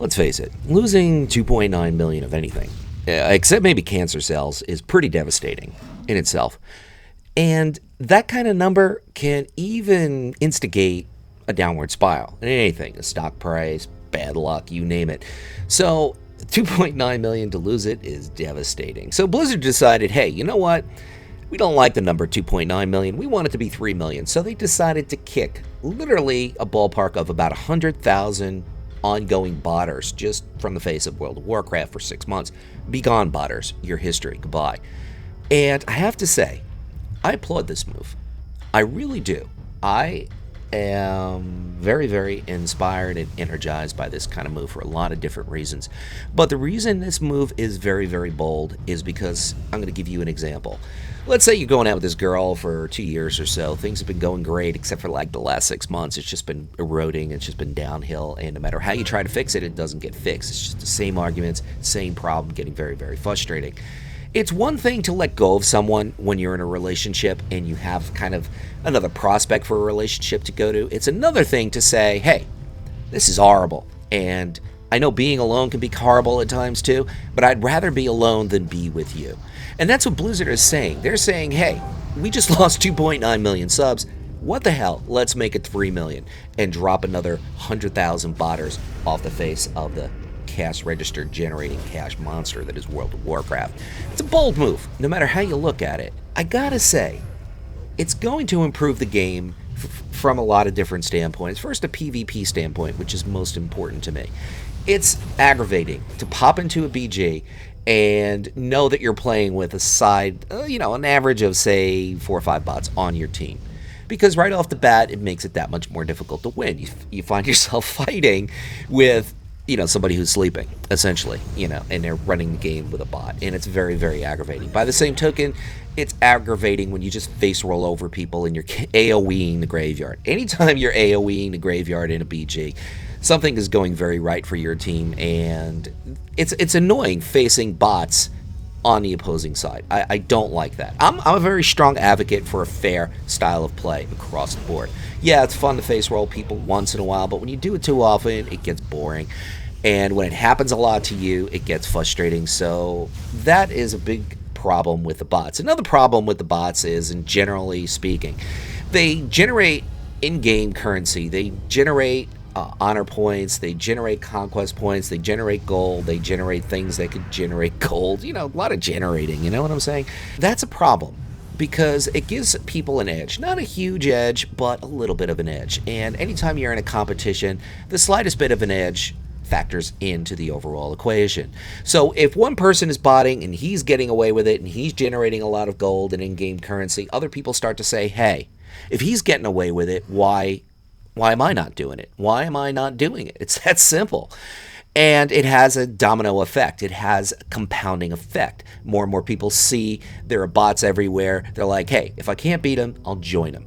let's face it, losing 2.9 million of anything, except maybe cancer cells, is pretty devastating in itself. And that kind of number can even instigate a downward spiral in anything, a stock price, bad luck, you name it. So 2.9 million to lose it is devastating. So Blizzard decided, hey, you know what? We don't like the number 2.9 million. We want it to be 3 million. So they decided to kick literally a ballpark of about 100,000 ongoing botters just from the face of World of Warcraft for 6 months. Be gone, botters. Your history. Goodbye. And I have to say, I applaud this move. I really do. I am very, very inspired and energized by this kind of move for a lot of different reasons. But the reason this move is very, very bold is because I'm going to give you an example. Let's say you're going out with this girl for 2 years or so. Things have been going great, except for like the last 6 months. It's just been eroding. It's just been downhill. And no matter how you try to fix it, it doesn't get fixed. It's just the same arguments, same problem, getting very, very frustrating. It's one thing to let go of someone when you're in a relationship and you have kind of another prospect for a relationship to go to. It's another thing to say, hey, this is horrible. And I know being alone can be horrible at times too, but I'd rather be alone than be with you. And that's what Blizzard is saying. They're saying, hey, we just lost 2.9 million subs. What the hell? Let's make it 3 million and drop another 100,000 botters off the face of the cash register generating cash monster that is World of Warcraft. It's a bold move, no matter how you look at it. I gotta say, it's going to improve the game from a lot of different standpoints. First, a PvP standpoint, which is most important to me. It's aggravating to pop into a BG and know that you're playing with a side, an average of, say, 4 or 5 bots on your team. Because right off the bat, it makes it that much more difficult to win. You find yourself fighting with somebody who's sleeping, essentially, and they're running the game with a bot, and it's very, very aggravating. By the same token, it's aggravating when you just face roll over people and you're AoEing the graveyard. Anytime you're AoEing the graveyard in a BG, something is going very right for your team, and it's annoying facing bots on the opposing side. I don't like that. I'm a very strong advocate for a fair style of play across the board. Yeah, it's fun to face roll people once in a while, but when you do it too often, it gets boring. And when it happens a lot to you, it gets frustrating. So that is a big problem with the bots. Another problem with the bots is, and generally speaking, they generate in-game currency. They generate honor points, they generate conquest points, they generate gold, they generate things that could generate gold, a lot of generating, you know what I'm saying? That's a problem because it gives people an edge. Not a huge edge, but a little bit of an edge. And anytime you're in a competition, the slightest bit of an edge factors into the overall equation. So if one person is botting and he's getting away with it and he's generating a lot of gold and in-game currency, other people start to say, hey, if he's getting away with it, why am I not doing it? Why am I not doing it? It's that simple. And it has a domino effect. It has a compounding effect. More and more people see there are bots everywhere. They're like, hey, if I can't beat them, I'll join them.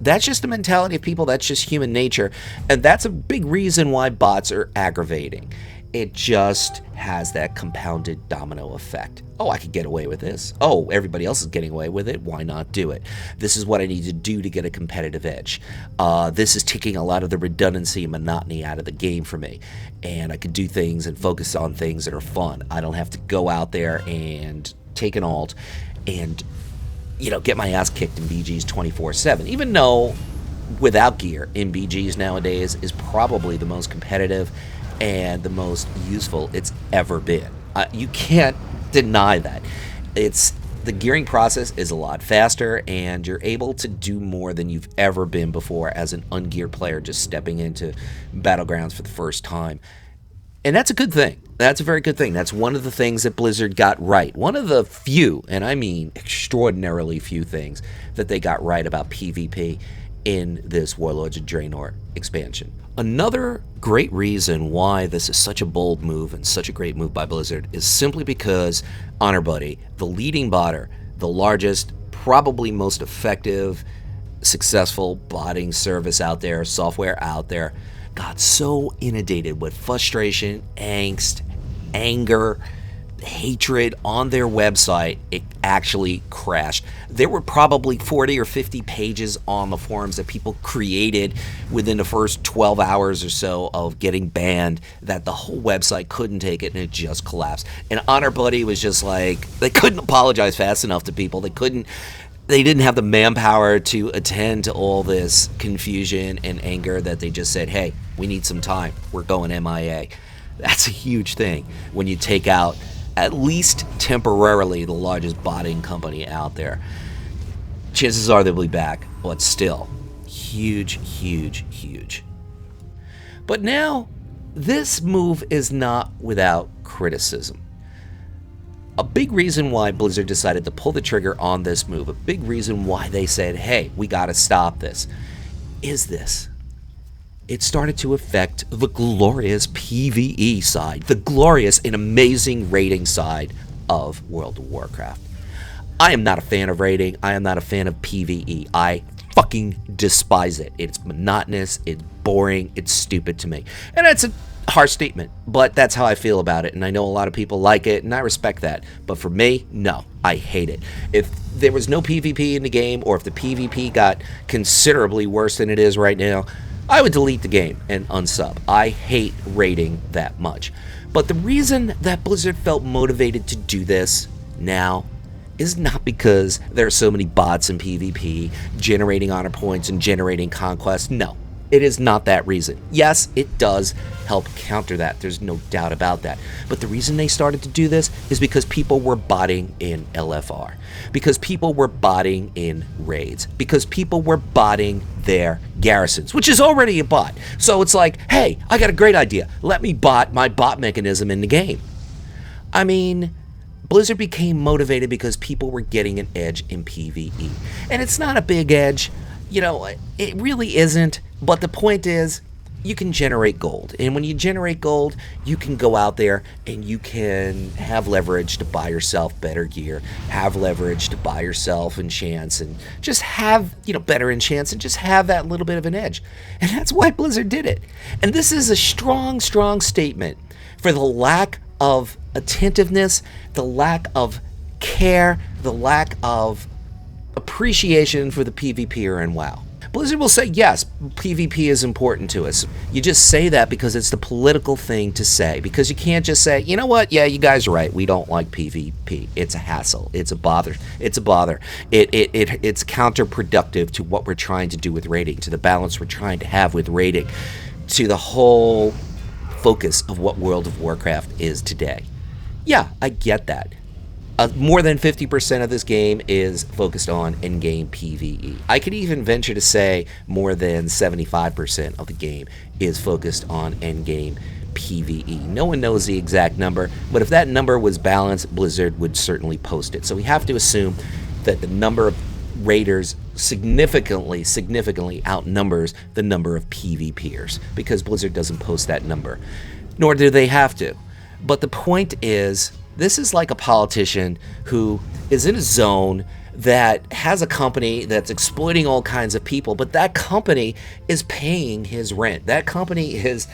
That's just the mentality of people. That's just human nature. And that's a big reason why bots are aggravating. It just has that compounded domino effect. Oh, I could get away with this. Oh, everybody else is getting away with it. Why not do it? This is what I need to do to get a competitive edge. This is taking a lot of the redundancy and monotony out of the game for me. And I can do things and focus on things that are fun. I don't have to go out there and take an alt and, get my ass kicked in BGs 24/7. Even though without gear in BGs nowadays is probably the most competitive and the most useful it's ever been. You can't deny that. The gearing process is a lot faster, and you're able to do more than you've ever been before as an ungeared player just stepping into Battlegrounds for the first time. And that's a good thing. That's a very good thing. That's one of the things that Blizzard got right. One of the few, and I mean extraordinarily few things that they got right about PvP in this Warlords of Draenor expansion. Another great reason why this is such a bold move and such a great move by Blizzard is simply because Honor Buddy, the leading botter, the largest, probably most effective, successful botting service out there, software out there, got so inundated with frustration, angst, anger, hatred on their website, it actually crashed. There were probably 40 or 50 pages on the forums that people created within the first 12 hours or so of getting banned that the whole website couldn't take it, and it just collapsed. And Honor Buddy was just like, they couldn't apologize fast enough to people. They didn't have the manpower to attend to all this confusion and anger that they just said, hey, we need some time. We're going MIA. That's a huge thing when you take out, at least temporarily, the largest botting company out there. Chances are they'll be back, but still, huge, huge, huge. But now, this move is not without criticism. A big reason why Blizzard decided to pull the trigger on this move, a big reason why they said, hey, we gotta stop this, is this. It started to affect the glorious PvE side, the glorious and amazing raiding side of World of Warcraft. I am not a fan of raiding. I am not a fan of PvE. I fucking despise it. It's monotonous, it's boring, it's stupid to me. And that's a harsh statement, but that's how I feel about it, and I know a lot of people like it, and I respect that. But for me, no, I hate it. If there was no PvP in the game, or if the PvP got considerably worse than it is right now, I would delete the game and unsub. I hate raiding that much. But the reason that Blizzard felt motivated to do this now is not because there are so many bots in PvP generating honor points and generating conquest. No, it is not that reason. Yes, it does help counter that. There's no doubt about that. But the reason they started to do this is because people were botting in LFR. Because people were botting in raids. Because people were botting their garrisons, which is already a bot. So it's like, hey, I got a great idea. Let me bot my bot mechanism in the game. I mean, Blizzard became motivated because people were getting an edge in PvE. And it's not a big edge. You know, it really isn't. But the point is, you can generate gold. And when you generate gold, you can go out there and you can have leverage to buy yourself better gear, have leverage to buy yourself enchants, and just have, better enchants, and just have that little bit of an edge. And that's why Blizzard did it. And this is a strong, strong statement for the lack of attentiveness, the lack of care, the lack of appreciation for the PvPer in WoW. Blizzard will say, yes, PvP is important to us. You just say that because it's the political thing to say. Because you can't just say, you know what, yeah, you guys are right, we don't like PvP. It's a hassle. It's a bother. It's a bother. It's counterproductive to what we're trying to do with raiding, to the balance we're trying to have with raiding, to the whole focus of what World of Warcraft is today. Yeah, I get that. More than 50% of this game is focused on in-game PvE. I could even venture to say more than 75% of the game is focused on in-game PvE. No one knows the exact number, but if that number was balanced, Blizzard would certainly post it. So we have to assume that the number of raiders significantly outnumbers the number of PvPers, because Blizzard doesn't post that number, nor do they have to. But the point is, this is like a politician who is in a zone that has a company that's exploiting all kinds of people, but that company is paying his rent. That company is,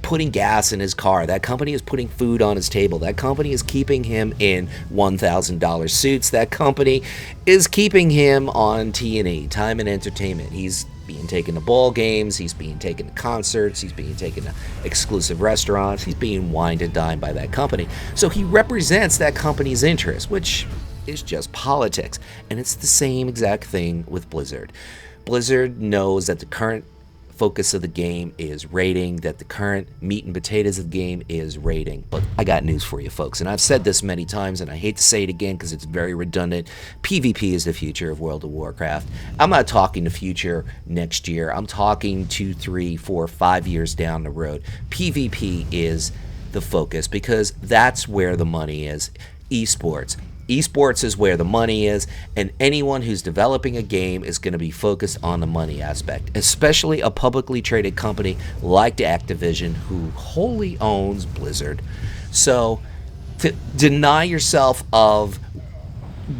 putting gas in his car. That company is putting food on his table. That company is keeping him in $1,000 suits. That company is keeping him on T&E, time and entertainment. He's being taken to ball games, he's being taken to concerts, he's being taken to exclusive restaurants, he's being wined and dined by that company. So he represents that company's interest, which is just politics. And it's the same exact thing with Blizzard. Blizzard knows that the current focus of the game is raiding, that the current meat and potatoes of the game is raiding. But I got news for you folks, and I've said this many times, and I hate to say it again because it's very redundant. PvP is the future of World of Warcraft. I'm not talking the future next year. I'm talking 2, 3, 4, 5 years down the road. PvP is the focus because that's where the money is. Esports. Esports is where the money is, and anyone who's developing a game is going to be focused on the money aspect, especially a publicly traded company like Activision, who wholly owns Blizzard. So to deny yourself of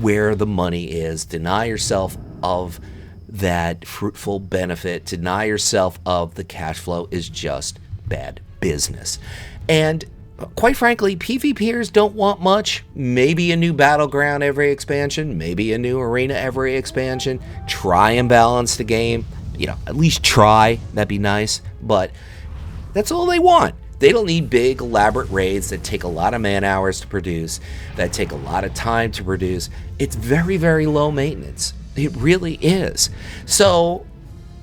where the money is, deny yourself of that fruitful benefit, deny yourself of the cash flow is just bad business. And quite frankly, PvPers don't want much. Maybe a new battleground every expansion, maybe a new arena every expansion. Try and balance the game. At least try. That'd be nice. But that's all they want. They don't need big, elaborate raids that take a lot of man hours to produce, that take a lot of time to produce. It's very, very low maintenance. It really is. So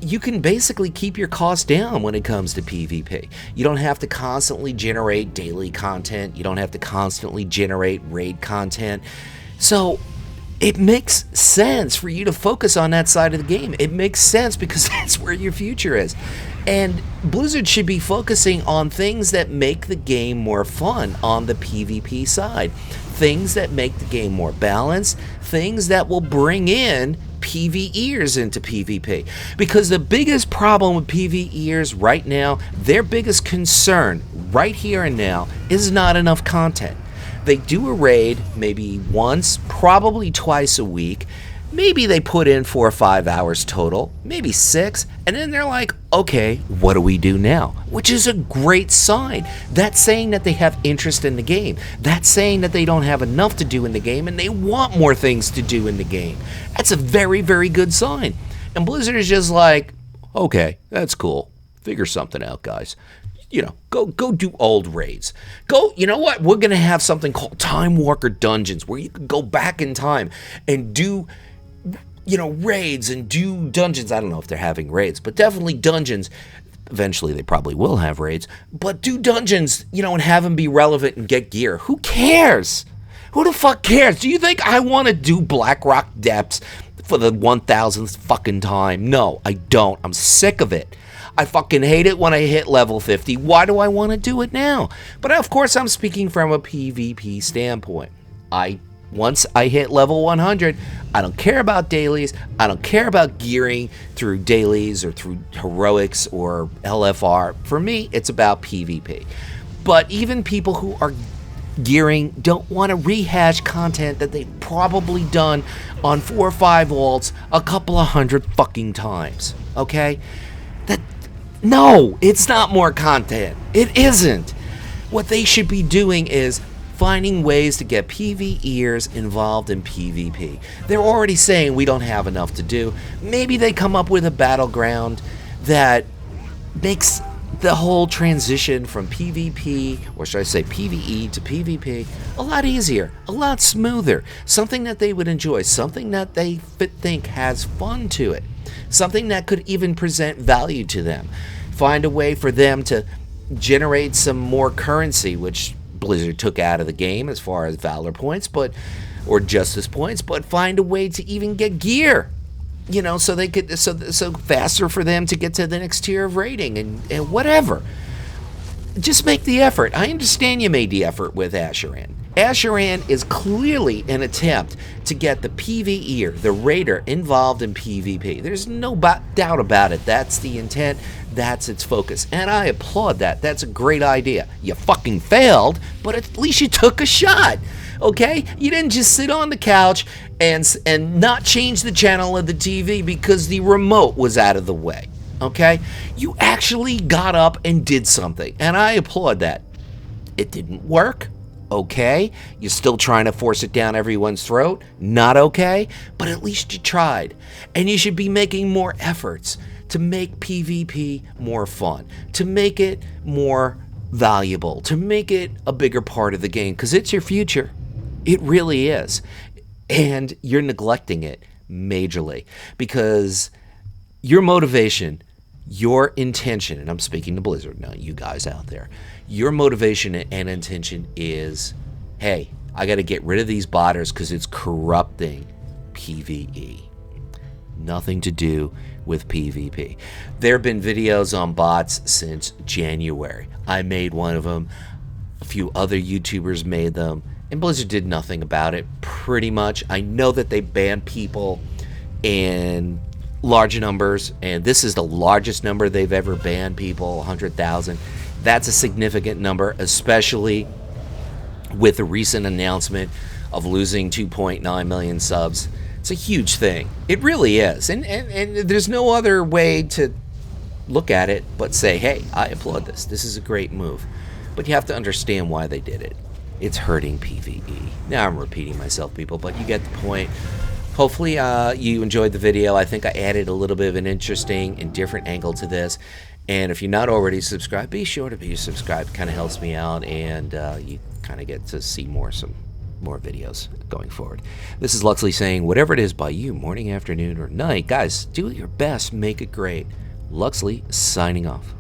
you can basically keep your costs down when it comes to PvP. You don't have to constantly generate daily content. You don't have to constantly generate raid content. So it makes sense for you to focus on that side of the game. It makes sense because that's where your future is. And Blizzard should be focusing on things that make the game more fun on the PvP side. Things that make the game more balanced. Things that will bring in PvEers into PvP. Because the biggest problem with PvEers right now, their biggest concern right here and now, is not enough content. They do a raid maybe once, probably twice a week. Maybe they put in 4 or 5 hours total, maybe 6, and then they're like, okay, what do we do now? Which is a great sign. That's saying that they have interest in the game. That's saying that they don't have enough to do in the game and they want more things to do in the game. That's a very, very good sign. And Blizzard is just like, okay, that's cool. Figure something out, guys. Go do old raids. You know what? We're going to have something called Time Walker Dungeons where you can go back in time and do raids and do dungeons. I don't know if they're having raids, but definitely dungeons. Eventually, they probably will have raids, but do dungeons, and have them be relevant and get gear. Who cares? Who the fuck cares? Do you think I want to do Blackrock Depths for the 1000th fucking time? No, I don't. I'm sick of it. I fucking hate it when I hit level 50. Why do I want to do it now? But of course, I'm speaking from a PvP standpoint. Once I hit level 100, I don't care about dailies. I don't care about gearing through dailies or through heroics or LFR. For me, it's about PvP. But even people who are gearing don't want to rehash content that they've probably done on 4 or 5 alts a couple of hundred fucking times. Okay? No, it's not more content. It isn't. What they should be doing is finding ways to get PvEers involved in PvP. They're already saying we don't have enough to do. Maybe they come up with a battleground that makes the whole transition from PvP, or should I say PvE to PvP, a lot easier, a lot smoother. Something that they would enjoy, something that they think has fun to it, something that could even present value to them. Find a way for them to generate some more currency, which Blizzard took out of the game as far as Valor points, or Justice points, but find a way to even get gear, so they could so faster for them to get to the next tier of rating and whatever. Just make the effort. I understand you made the effort with Asheran. Asheran is clearly an attempt to get the PvEer, the raider, involved in PvP. There's no doubt about it. That's the intent. That's its focus. And I applaud that. That's a great idea. You fucking failed, but at least you took a shot. Okay? You didn't just sit on the couch and not change the channel of the TV because the remote was out of the way. Okay? You actually got up and did something. And I applaud that. It didn't work. Okay, you're still trying to force it down everyone's throat. Not okay, but at least you tried. And you should be making more efforts to make PvP more fun, to make it more valuable, to make it a bigger part of the game, because it's your future. It really is. And you're neglecting it majorly because your motivation, your intention, and I'm speaking to Blizzard now, you guys out there, your motivation and intention is, hey, I got to get rid of these botters because it's corrupting PvE. Nothing to do with PvP. There have been videos on bots since January. I made one of them. A few other YouTubers made them. And Blizzard did nothing about it, pretty much. I know that they banned people in large numbers, and this is the largest number they've ever banned people, 100,000. That's a significant number, especially with the recent announcement of losing 2.9 million subs. It's a huge thing. It really is. And there's no other way to look at it but say, hey, I applaud this. This is a great move. but you have to understand why they did it. It's hurting PvE. Now I'm repeating myself, people, but you get the point. Hopefully you enjoyed the video. I think I added a little bit of an interesting and different angle to this. And if you're not already subscribed, be sure to be subscribed. It kind of helps me out, and you kind of get to see more videos going forward. This is Luxeley saying, whatever it is by you, morning, afternoon, or night, guys, do your best. Make it great. Luxeley signing off.